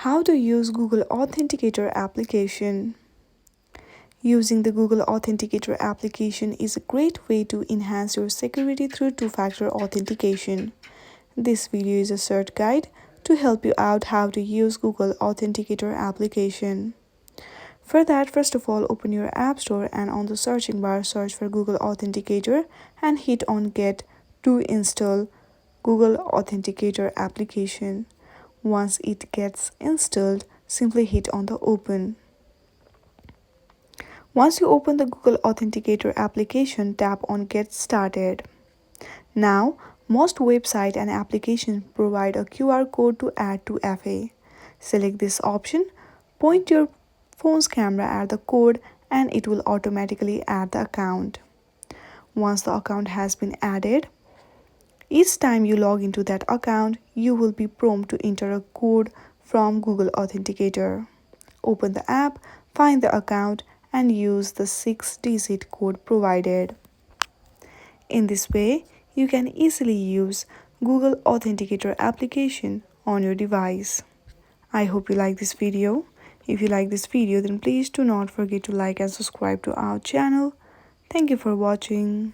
How to use Google Authenticator application. Using the Google Authenticator application is a great way to enhance your security through two-factor authentication. This video is a short guide to help you out how to use Google Authenticator application. For that, first of all, open your App Store and on the searching bar search for Google Authenticator and hit on Get to install Google Authenticator application. Once it gets installed, simply hit on the Open. Once you open the Google Authenticator application, tap on Get Started. Now, most websites and applications provide a QR code to add to FA. Select this option, point your phone's camera at the code and it will automatically add the account. Once the account has been added, each time you log into that account, you will be prompted to enter a code from Google Authenticator. Open the app, find the account, and use the 6-digit code provided. In this way, you can easily use Google Authenticator application on your device. I hope you like this video. If you like this video, then please do not forget to like and subscribe to our channel. Thank you for watching.